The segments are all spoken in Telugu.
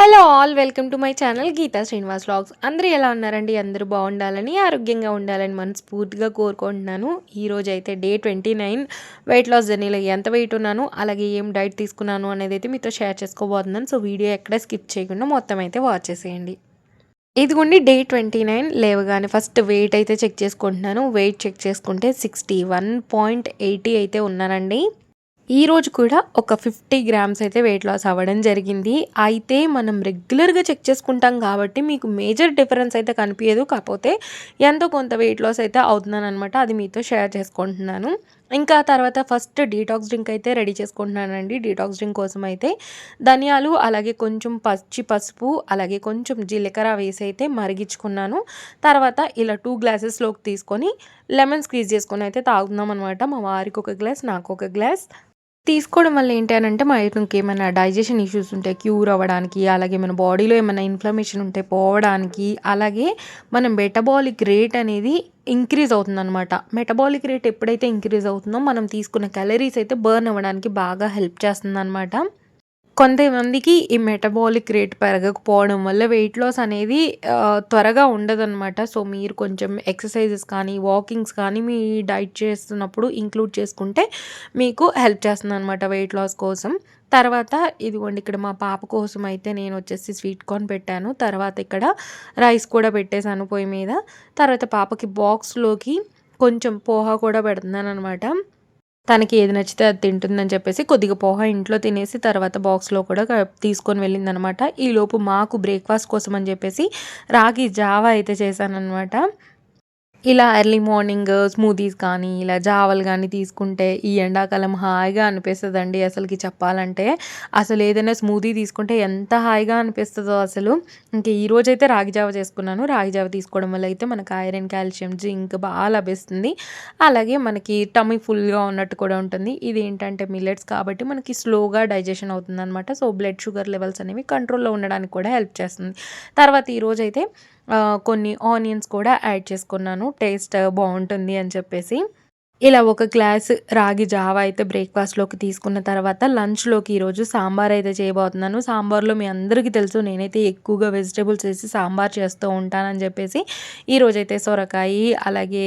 Hello all welcome to my channel Geetha Srinivas vlogs. అందరూ ఎలా ఉన్నారండి? అందరూ బాగుండాలని, ఆరోగ్యంగా ఉండాలని మనస్ఫూర్తిగా కోరుకుంటున్నాను. ఈరోజు అయితే డే 29 వెయిట్ లాస్ జర్నీలో ఎంత వెయిట్ ఉన్నాను, అలాగే ఏం డైట్ తీసుకున్నాను అనేది అయితే మీతో షేర్ చేసుకోబోతున్నాను. సో వీడియో ఎక్కడ స్కిప్ చేయకుండా మొత్తం అయితే వాచ్ చేసేయండి. ఇదిగోండి డే 29 లేవగానే ఫస్ట్ వెయిట్ అయితే చెక్ చేసుకుంటున్నాను. వెయిట్ చెక్ చేసుకుంటే 61.80 అయితే ఉన్నానండి. ఈరోజు కూడా ఒక 50 గ్రామ్స్ అయితే వెయిట్ లాస్ అవ్వడం జరిగింది. అయితే మనం రెగ్యులర్‌గా చెక్ చేసుకుంటాం కాబట్టి మీకు మేజర్ డిఫరెన్స్ అయితే కనిపియదు. కాకపోతే ఎంతో కొంత వెయిట్ లాస్ అయితే అవుతున్నాననమాట. అది మీతో షేర్ చేసుకుంటున్నాను. ఇంకా తర్వాత ఫస్ట్ డీటాక్స్ డ్రింక్ అయితే రెడీ చేసుకుంటున్నానండి. డీటాక్స్ డ్రింక్ కోసం అయితే ధనియాలు, అలాగే కొంచెం పచ్చి పసుపు, అలాగే కొంచెం జీలకర్ర వేసి అయితే మరిగించుకున్నాను. తర్వాత ఇలా 2 గ్లాసెస్‌లోకి తీసుకొని లెమన్ స్క్వీజ్ చేసుకొని అయితే తాగుతున్నామనమాట. మా వారికి ఒక గ్లాస్, నాకు ఒక గ్లాస్. తీసుకోవడం వల్ల ఏంటి అనంటే మనకేమైనా డైజెషన్ ఇష్యూస్ ఉంటే క్యూర్ అవ్వడానికి, అలాగే మన బాడీలో ఏమైనా ఇన్‌ఫ్లమేషన్ ఉంటే పోవడానికి, అలాగే మన మెటబాలిక్ రేట్ అనేది ఇంక్రీజ్ అవుతుందనమాట. మెటబాలిక్ రేట్ ఎప్పుడైతే ఇంక్రీజ్ అవుతుందో మనం తీసుకున్న క్యాలరీస్ అయితే బర్న్ అవ్వడానికి బాగా హెల్ప్ చేస్తుందనమాట. కొంతమందికి ఈ మెటబాలిక్ రేట్ పెరగకపోవడం వల్ల వెయిట్ లాస్ అనేది త్వరగా ఉండదనమాట. సో, మీరు కొంచెం ఎక్సర్‌సైజెస్ కానీ, వాకింగ్స్ కానీ మీ డైట్ చేస్తున్నప్పుడు ఇంక్లూడ్ చేసుకుంటే మీకు హెల్ప్ చేస్తుందనమాట వెయిట్ లాస్ కోసం. తర్వాత ఇదిగోండి ఇక్కడ మా పాప కోసం అయితే నేనొచ్చేసి స్వీట్ కార్న్ పెట్టాను. తర్వాత ఇక్కడ రైస్ కూడా పెట్టేసాను పొయ్యి మీద. తర్వాత పాపకి బాక్స్‌లోకి కొంచెం పోహా కూడా పెడుతున్నాననమాట. తనకి ఏది నచ్చితే అది తింటుందని చెప్పేసి కొద్దిగా పోహ ఇంట్లో తినేసి తర్వాత బాక్స్‌లో కూడా తీసుకొని వెళ్ళిందనమాట. ఈలోపు మాకు బ్రేక్‌ఫాస్ట్ కోసం అని చెప్పేసి రాగి జావా అయితే చేశాననమాట. ఇలా ఎర్లీ మార్నింగ్ స్మూతీస్ కానీ, ఇలా జావలు గానీ తీసుకుంటే ఈ ఎండాకాలం హాయిగా అనిపిస్తదండి అసలకి చెప్పాలంటే. అసలేదైనా స్మూతీ తీసుకుంటే ఎంత హాయిగా అనిపిస్తదో అసలు. ఇంక ఈరోజైతే రాగి జావ చేసుకున్నాను. రాగి జావ తీసుకోవడం వల్ల అయితే మనకు ఐరన్, కాల్షియం, జింక్ లభిస్తుంది. అలాగే మనకి టమ్మీ ఫుల్‌గా ఉన్నట్టు కూడా ఉంటుంది. ఇదేంటంటే మిల్లెట్స్ కాబట్టి మనకి స్లోగా డైజెషన్ అవుతుందనమాట. సో, బ్లడ్ షుగర్ లెవెల్స్ అనేవి కంట్రోల్‌లో ఉండడానికి కూడా హెల్ప్ చేస్తుంది. తర్వాత ఈరోజైతే కొన్ని ఆనియన్స్ కూడా యాడ్ చేసుకున్నాను. టేస్ట్ బావుంటుంది అని చెప్పేసి. ఇలా ఒక గ్లాస్ రాగి జావ అయితే బ్రేక్‌ఫాస్ట్‌లోకి తీసుకున్న తర్వాత లంచ్‌లోకి ఈరోజు సాంబార్ అయితే చేయబోతున్నాను. సాంబార్‌లో మీ అందరికీ తెలుసు నేనైతే ఎక్కువగా వెజిటబుల్స్ ఏసి సాంబార్ చేస్తూ ఉంటానని చెప్పేసి ఈరోజైతే సొరకాయి, అలాగే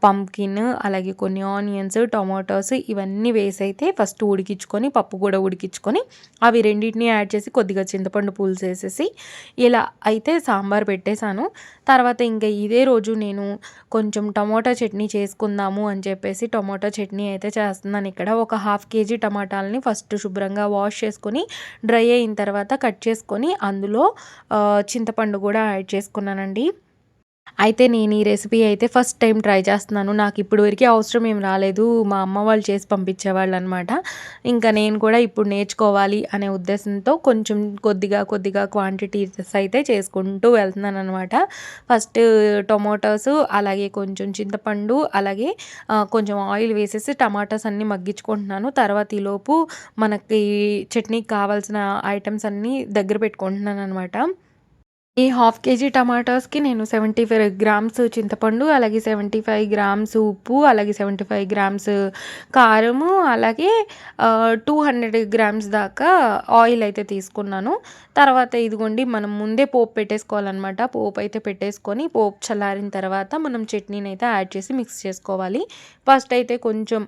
పంప్కిన్, అలాగే కొన్ని ఆనియన్స్, టొమాటోస్ ఇవన్నీ వేసైతే ఫస్ట్ ఉడికించుకొని, పప్పు కూడా ఉడికించుకొని అవి రెండిటిని యాడ్ చేసి కొద్దిగా చింతపండు పులుసేసేసి ఇలా అయితే సాంబార్ పెట్టేశాను. తర్వాత ఇంకా ఇదే రోజు నేను కొంచెం టమోటా చట్నీ చేసుకుందాము అని చెప్పేసి టొమాటో చట్నీ అయితే చేస్తున్నాను ఇక్కడ. ఒక 1/2 కేజీ టమాటాలని ఫస్ట్ శుభ్రంగా వాష్ చేసుకొని, డ్రై అయిన తర్వాత కట్ చేసుకొని అందులో చింతపండు కూడా యాడ్ చేసుకున్నానండి. అయితే నేను ఈ రెసిపీ అయితే ఫస్ట్ టైం ట్రై చేస్తున్నాను. నాకు ఇప్పటి వరకి అవసరం ఏం రాలేదు. మా అమ్మ వాళ్ళు చేసి పంపించేవాళ్ళనమాట. ఇంకా నేను కూడా ఇప్పుడు నేర్చుకోవాలి అనే ఉద్దేశంతో కొంచెం కొద్దిగా క్వాంటిటీస్ అయితే చేసుకుంటూ వెళ్తున్నాననమాట. ఫస్ట్ టొమాటోస్, అలాగే కొంచెం చింతపండు, అలాగే కొంచెం ఆయిల్ వేసేసి టమాటాస్ అన్నీ మగ్గించుకుంటున్నాను. తర్వాత ఈలోపు మనకి చట్నీకి కావాల్సిన ఐటెమ్స్ అన్నీ దగ్గర పెట్టుకుంటున్నాననమాట. ఈ 1/2 కేజీ టమాటాస్‌కి నేను 75 గ్రామ్స్ చింతపండు, అలాగే 75 గ్రామ్స్ ఉప్పు, అలాగే 75 గ్రామ్స్ కారము, అలాగే 200 గ్రామ్స్ దాకా ఆయిల్ అయితే తీసుకున్నాను. తర్వాత ఇదిగోండి మనం ముందే పోపు పెట్టేసుకోవాలనమాట. పోపు అయితే పెట్టేసుకొని, పోపు చల్లారిన తర్వాత మనం చట్నీనైతే యాడ్ చేసి మిక్స్ చేసుకోవాలి. ఫస్ట్ అయితే కొంచెం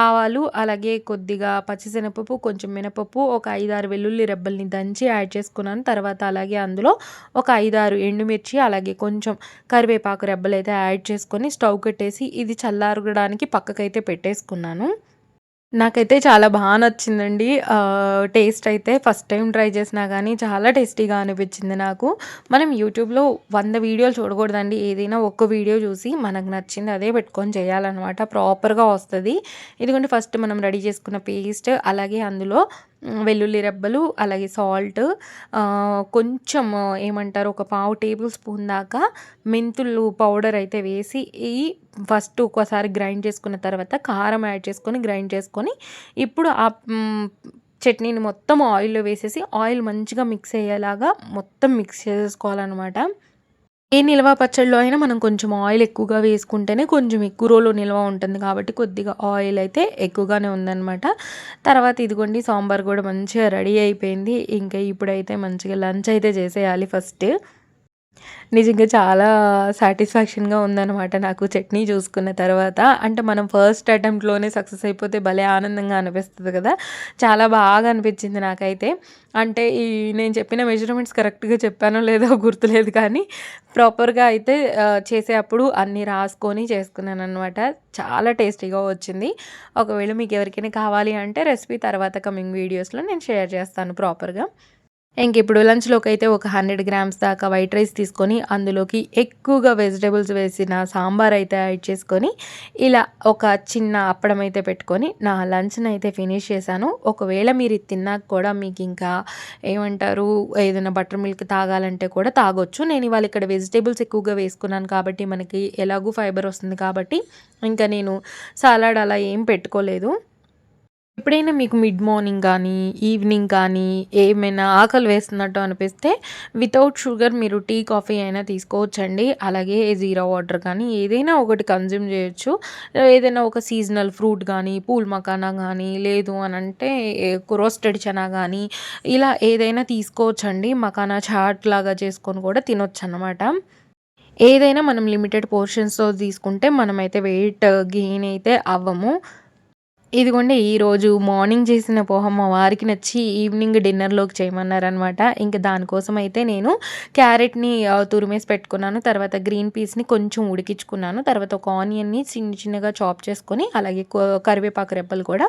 ఆవాలు, అలాగే కొద్దిగా పచ్చిశనగపప్పు, కొంచెం మినపప్పు, ఒక 5, 6 వెల్లుల్లి రెబ్బల్ని దంచి యాడ్ చేసుకున్నాను. తర్వాత అలాగే అందులో ఒక 5, 6 ఎండుమిర్చి, అలాగే కొంచెం కరివేపాకు రెబ్బలైతే యాడ్ చేసుకొని స్టవ్ కట్టేసి ఇది చల్లారడానికి పక్కకైతే పెట్టేసుకున్నాను. నాకైతే చాలా నచ్చిందండి. టేస్ట్ అయితే ఫస్ట్ టైమ్ ట్రై చేసినా గానీ చాలా టేస్టీగా అనిపిచ్చింది నాకు. మనం యూట్యూబ్‌లో 100 వీడియోలు చూడకూడదండి. ఏదైనా ఒక్క వీడియో చూసి మనకు నచ్చింది అదే పెట్టుకొని చేయాలనమాట. ప్రాపర్‌గా వస్తది. ఇదిగోండి ఫస్ట్ మనం రెడీ చేసుకున్న పేస్ట్, అలాగే అందులో వెల్లుల్లి రెబ్బలు, అలాగే సాల్ట్, కొంచెం ఏమంటారు ఒక పావు టేబుల్ స్పూన్ దాకా మెంతులు పౌడర్ అయితే వేసి ఫస్ట్ ఒకసారి గ్రైండ్ చేసుకున్న తర్వాత కారం యాడ్ చేసుకొని గ్రైండ్ చేసుకొని ఇప్పుడు చట్నీని మొత్తం ఆయిల్‌లో వేసేసి ఆయిల్ మంచిగా మిక్స్ అయ్యేలాగా మొత్తం మిక్స్ చేసేసుకోవాలనమాట. ఏ నిల్వ పచ్చడిలో అయినా మనం కొంచెం ఆయిల్ ఎక్కువగా వేసుకుంటేనే కొంచెం ఎక్కువ రోజులు నిల్వ ఉంటుంది కాబట్టి కొద్దిగా ఆయిల్ అయితే ఎక్కువగానే ఉందనమాట. తర్వాత ఇదిగోండి సాంబార్ కూడా మంచిగా రెడీ అయిపోయింది. ఇంకా ఇప్పుడైతే మంచిగా లంచ్ అయితే చేసేయాలి ఫస్ట్. నిజంగా చాలా సాటిస్ఫాక్షన్‌గా ఉందనమాట నాకు చట్నీ చూసుకున్న తర్వాత. అంటే మనం ఫస్ట్ అటెంప్ట్‌లోనే సక్సెస్ అయిపోతే భలే ఆనందంగా అనిపిస్తది కదా! చాలా బాగా అనిపించింది నాకైతే. అంటే నేను చెప్పిన మెజర్‌మెంట్స్ కరెక్ట్‌గా చెప్పానో లేదో గుర్తులేదు కానీ ప్రాపర్‌గా అయితే చేసే అప్పుడు అన్నీ రాసుకొని చేసుకున్నాననమాట. చాలా టేస్టీగా వచ్చింది. ఒకవేళ మీకు ఎవరికైనా కావాలి అంటే రెసిపీ తర్వాత కమింగ్ వీడియోస్‌లో నేను షేర్ చేస్తాను ప్రాపర్‌గా. ఇంకిప్పుడు లంచ్‌లోకైతే ఒక 100 గ్రామ్స్ దాకా వైట్ రైస్ తీసుకొని, అందులోకి ఎక్కువగా వెజిటబుల్స్ వేసిన సాంబార్ అయితే యాడ్ చేసుకొని, ఇలా ఒక చిన్న అప్పడం అయితే పెట్టుకొని, నా లంచ్‌నైతే ఫినిష్ చేశాను. ఒకవేళ మీరు ఇది తిన్నాక కూడా మీకింకా ఏమంటారు, ఏదైనా బటర్ మిల్క్ తాగాలంటే కూడా తాగొచ్చు. నేను ఇవాళ ఇక్కడ వెజిటబుల్స్ ఎక్కువగా వేసుకున్నాను కాబట్టి, మనకి ఎలాగూ ఫైబర్ వస్తుంది కాబట్టి, ఇంకా నేను సలాడ్ అలా ఏం పెట్టుకోలేదు. ఎప్పుడైనా మీకు మిడ్ మార్నింగ్ గానీ, ఈవినింగ్ కానీ ఏమైనా ఆకలి వేస్తున్నట్టు అనిపిస్తే వితౌట్ షుగర్ మీరు టీ, కాఫీ అయినా తీసుకోవచ్చండి. అలాగే జీరా వాటర్ కానీ ఏదైనా ఒకటి కన్జ్యూమ్ చేయొచ్చు. ఏదైనా ఒక సీజనల్ ఫ్రూట్ గానీ, పూల్ మకానా గానీ, లేదు అనంటే రోస్టెడ్ చనా గానీ ఇలా ఏదైనా తీసుకోవచ్చండి. మకానా చాట్ లాగా చేసుకొని కూడా తినొచ్చనమాట. ఏదైనా మనం లిమిటెడ్ పోర్షన్స్‌తో తీసుకుంటే మనమైతే వెయిట్ గెయిన్ అయితే అవ్వము. ఇదిగోండి ఈరోజు మార్నింగ్ చేసిన పోహ మా వారికి నచ్చి ఈవినింగ్ డిన్నర్‌లోకి చేయమన్నారనమాట. ఇంక దానికోసం అయితే నేను క్యారెట్‌ని తురిమేసి పెట్టుకున్నాను. తర్వాత గ్రీన్ పీస్‌ని కొంచెం ఉడికించుకున్నాను. తర్వాత ఒక ఆనియన్‌ని చిన్న చిన్నగా చాప్ చేసుకొని, అలాగే కరివేపాకు రెబ్బలు కూడా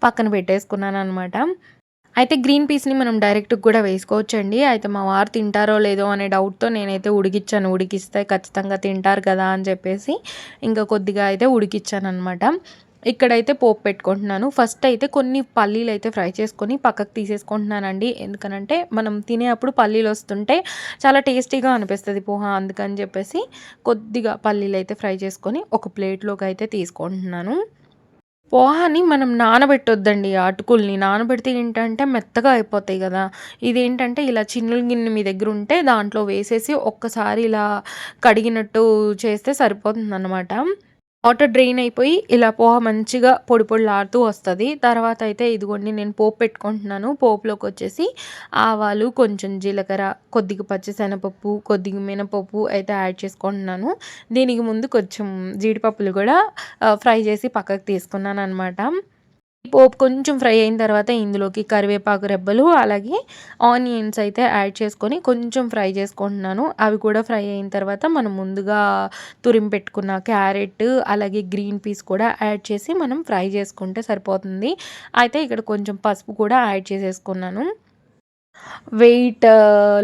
పక్కన పెట్టేసుకున్నాననమాట. అయితే గ్రీన్ పీస్‌ని మనం డైరెక్ట్‌గా కూడా వేసుకోవచ్చండి. అయితే మా వారు తింటారో లేదో అనే డౌట్‌తో నేనైతే ఉడికిచ్చాను. ఉడికిస్తే ఖచ్చితంగా తింటారు కదా అని చెప్పేసి ఇంకా కొద్దిగా అయితే ఉడికిచ్చాననమాట. ఇక్కడైతే పోపు పెట్టుకుంటున్నాను. ఫస్ట్ అయితే కొన్ని పల్లీలైతే ఫ్రై చేసుకొని పక్కకు తీసేసుకుంటున్నానండి. ఎందుకనంటే మనం తినేప్పుడు పల్లీలొస్తుంటే చాలా టేస్టీగా అనిపిస్తది పోహ. అందుకని చెప్పేసి కొద్దిగా పల్లీలైతే ఫ్రై చేసుకొని ఒక ప్లేట్‌లోకైతే తీసుకుంటున్నాను. పోహాని మనం నానబెట్టొద్దండి అటుకుల్ని. నానబెడితే ఏంటంటే మెత్తగా అయిపోతాయి గదా! ఇదేంటంటే ఇలా చిన్నుల గిన్నె మీ దగ్గరుంటే దాంట్లో వేసేసి ఒక్కసారి ఇలా కడిగినట్టు చేస్తే సరిపోతుందనమాట. వాటర్ డ్రైన్ అయిపోయి ఇలా పోహ మంచిగా పొడి పొడిలాడుతూ వస్తది. తర్వాత అయితే ఇదిగోండి నేను పోపు పెట్టుకుంటున్నాను. పోపులోకొచ్చేసి ఆవాలు, కొంచెం జీలకర్ర, కొద్దిగా పచ్చిశనగపప్పు, కొద్దిగా మినపప్పు అయితే యాడ్ చేసుకుంటున్నాను. దీనికి ముందు కొంచెం జీడిపప్పులు గూడా ఫ్రై చేసి పక్కకు తీసుకున్నాననమాట. పోపు కొంచెం ఫ్రై అయిన తర్వాత ఇందులోకి కరివేపాకు రెబ్బలు, అలాగే ఆనియన్స్ అయితే యాడ్ చేసుకొని కొంచెం ఫ్రై చేసుకుంటున్నాను. అవి కూడా ఫ్రై అయిన తర్వాత మనం ముందుగా తురిమి పెట్టుకున్న క్యారెట్, అలాగే గ్రీన్ పీస్ కూడా యాడ్ చేసి మనం ఫ్రై చేసుకుంటే సరిపోతుంది. అయితే ఇక్కడ కొంచెం పసుపు కూడా యాడ్ చేసేసుకున్నాను. వెయిట్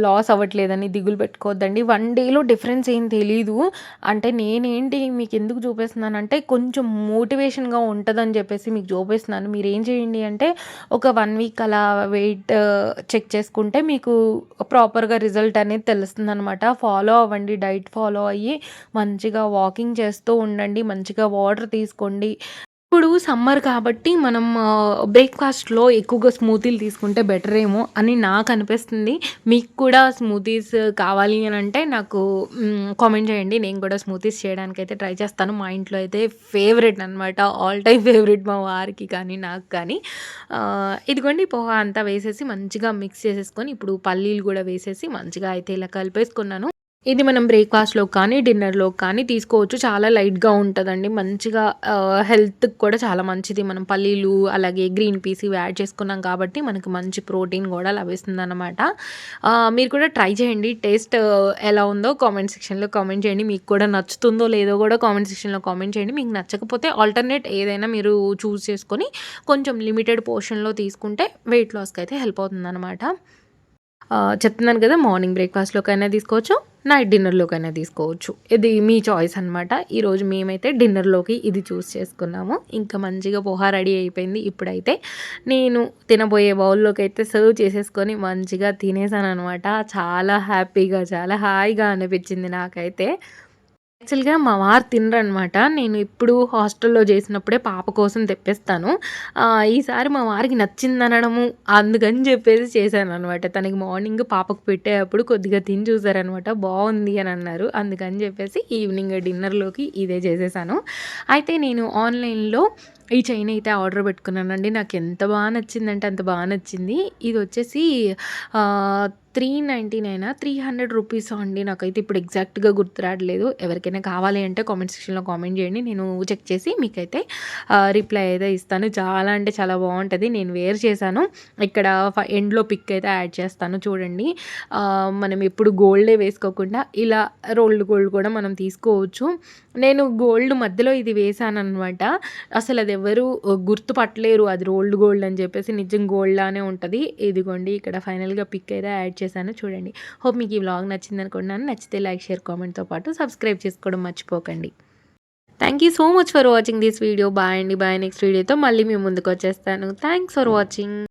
లాస్ అవ్వట్లేదని దిగులు పెట్టుకోవద్దండి. 1 డేలో డిఫరెన్స్ ఏం తెలీదు. అంటే నేనేంటి మీకెందుకు చూపిస్తున్నానంటే కొంచెం మోటివేషన్‌గా ఉంటదని చెప్పేసి మీకు చూపిస్తున్నాను. మీరేం చేయండి అంటే ఒక 1 వీక్ అలా వెయిట్ చెక్ చేసుకుంటే మీకు ప్రాపర్‌గా రిజల్ట్ అనేది తెలుస్తుందనమాట. ఫాలో అవ్వండి. డైట్ ఫాలో అయ్యి మంచిగా వాకింగ్ చేస్తూ ఉండండి. మంచిగా వాటర్ తీసుకోండి. ఇప్పుడు సమ్మర్ కాబట్టి మనం బ్రేక్‌ఫాస్ట్‌లో ఎక్కువగా స్మూతీలు తీసుకుంటే బెటరేమో అని నాకనిపిస్తుంది. మీకు కూడా స్మూతీస్ కావాలి అనంటే నాకు కామెంట్ చేయండి. నేను కూడా స్మూతీస్ చేయడానికైతే ట్రై చేస్తాను. మా ఇంట్లో అయితే ఫేవరెట్ అనమాట. ఆల్ టైమ్ ఫేవరెట్ మా వారికి కానీ, నాకు కానీ. ఇదిగోండి పోహ అంతా వేసేసి మంచిగా మిక్స్ చేసేసుకొని ఇప్పుడు పల్లీలు కూడా వేసేసి మంచిగా అయితే ఇలా కలిపేసుకున్నాను. ఇది మనం బ్రేక్‌ఫాస్ట్‌లోకి కానీ, డిన్నర్‌లోకి కానీ తీసుకోవచ్చు. చాలా లైట్‌గా ఉంటదండి. మంచిగా హెల్త్‌కి కూడా చాలా మంచిది. మనం పల్లీలు, అలాగే గ్రీన్ పీస్ ఇవి యాడ్ చేసుకున్నాం కాబట్టి మనకు మంచి ప్రోటీన్ గూడా లభిస్తుందనమాట. మీరు కూడా ట్రై చేయండి. టేస్ట్ ఎలా ఉందో కామెంట్ సెక్షన్‌లో కామెంట్ చేయండి. మీకు కూడా నచ్చుతుందో లేదో గూడా కామెంట్ సెక్షన్‌లో కామెంట్ చేయండి. మీకు నచ్చకపోతే ఆల్టర్‌నేట్ ఏదైనా మీరు చూజ్ చేసుకొని కొంచెం లిమిటెడ్ పోర్షన్‌లో తీసుకుంటే వెయిట్ లాస్‌కయితే హెల్ప్ అవుతుందనమాట. చెప్తున్నాను కదా! మార్నింగ్ బ్రేక్‌ఫాస్ట్‌లోకైనా తీసుకోవచ్చు. నైట్ డిన్నర్‌లోకైనా తీసుకోవచ్చు. ఇది మీ చాయిస్ అనమాట. ఈరోజు మేమైతే డిన్నర్‌లోకి ఇది చూస్ చేసుకున్నాము. ఇంకా మంచిగా పోహ రెడీ అయిపోయింది. ఇప్పుడైతే నేను తినబోయే బౌల్‌లోకైతే సర్వ్ చేసేసుకొని మంచిగా తినేసాననమాట. చాలా హ్యాపీగా, చాలా హాయిగా అనిపించింది నాకైతే. యాక్చువల్‌గా మా వారు తినరనమాట. నేను ఇప్పుడు హాస్టల్‌లో చేసినప్పుడే పాప కోసం తెప్పిస్తాను. ఈసారి మా వారికి నచ్చిందనడము, అందుకని చెప్పేసి చేశాననమాట. తనకి మార్నింగ్ పాపకు పెట్టేటప్పుడు కొద్దిగా తిని చూసారనమాట. బావుంది అని అన్నారు. అందుకని చెప్పేసి ఈవినింగ్ డిన్నర్‌లోకి ఇదే చేసేసాను. అయితే నేను ఆన్‌లైన్‌లో ఈ చైన్ అయితే ఆర్డర్ పెట్టుకున్నానండి. నాకెంత నచ్చిందంటే అంత నచ్చింది. ఇదొచ్చేసి 399 300 రూపీసా అండి. నాకైతే ఇప్పుడు ఎగ్జాక్ట్‌గా గుర్తు రావట్లేదు. ఎవరికైనా కావాలి అంటే కామెంట్ సెక్షన్‌లో కామెంట్ చేయండి. నేను చెక్ చేసి మీకైతే రిప్లై అయితే ఇస్తాను. చాలా అంటే చాలా బావుంటది. నేను వేర్ చేశాను. ఇక్కడ ఎండ్‌లో పిక్ అయితే యాడ్ చేస్తాను చూడండి. మనం ఎప్పుడు గోల్డే వేసుకోకుండా ఇలా రోల్డ్ గోల్డ్ కూడా మనం తీసుకోవచ్చు. నేను గోల్డ్ మధ్యలో ఇది వేశాననమాట. అసలదెవ్వరు గుర్తుపట్టలేరు అది రోల్డ్ గోల్డ్ అని చెప్పేసి. నిజం గోల్డ్ లానే ఉంటది. ఇదిగోండి ఇక్కడ ఫైనల్‌గా పిక్ అయితే యాడ్ చేశాను చూడండి. హోప్ మీకు ఈ వ్లాగ్ నచ్చిందనుకుంటున్నాను. నచ్చితే లైక్, షేర్, కామెంట్‌తో పాటు సబ్స్క్రైబ్ చేసుకోవడం మర్చిపోకండి. Thank you so much for watching this video. Bye అండి. బాయ్. నెక్స్ట్ వీడియోతో మళ్ళీ మీ ముందుకొచ్చేస్తాను. Thanks for watching.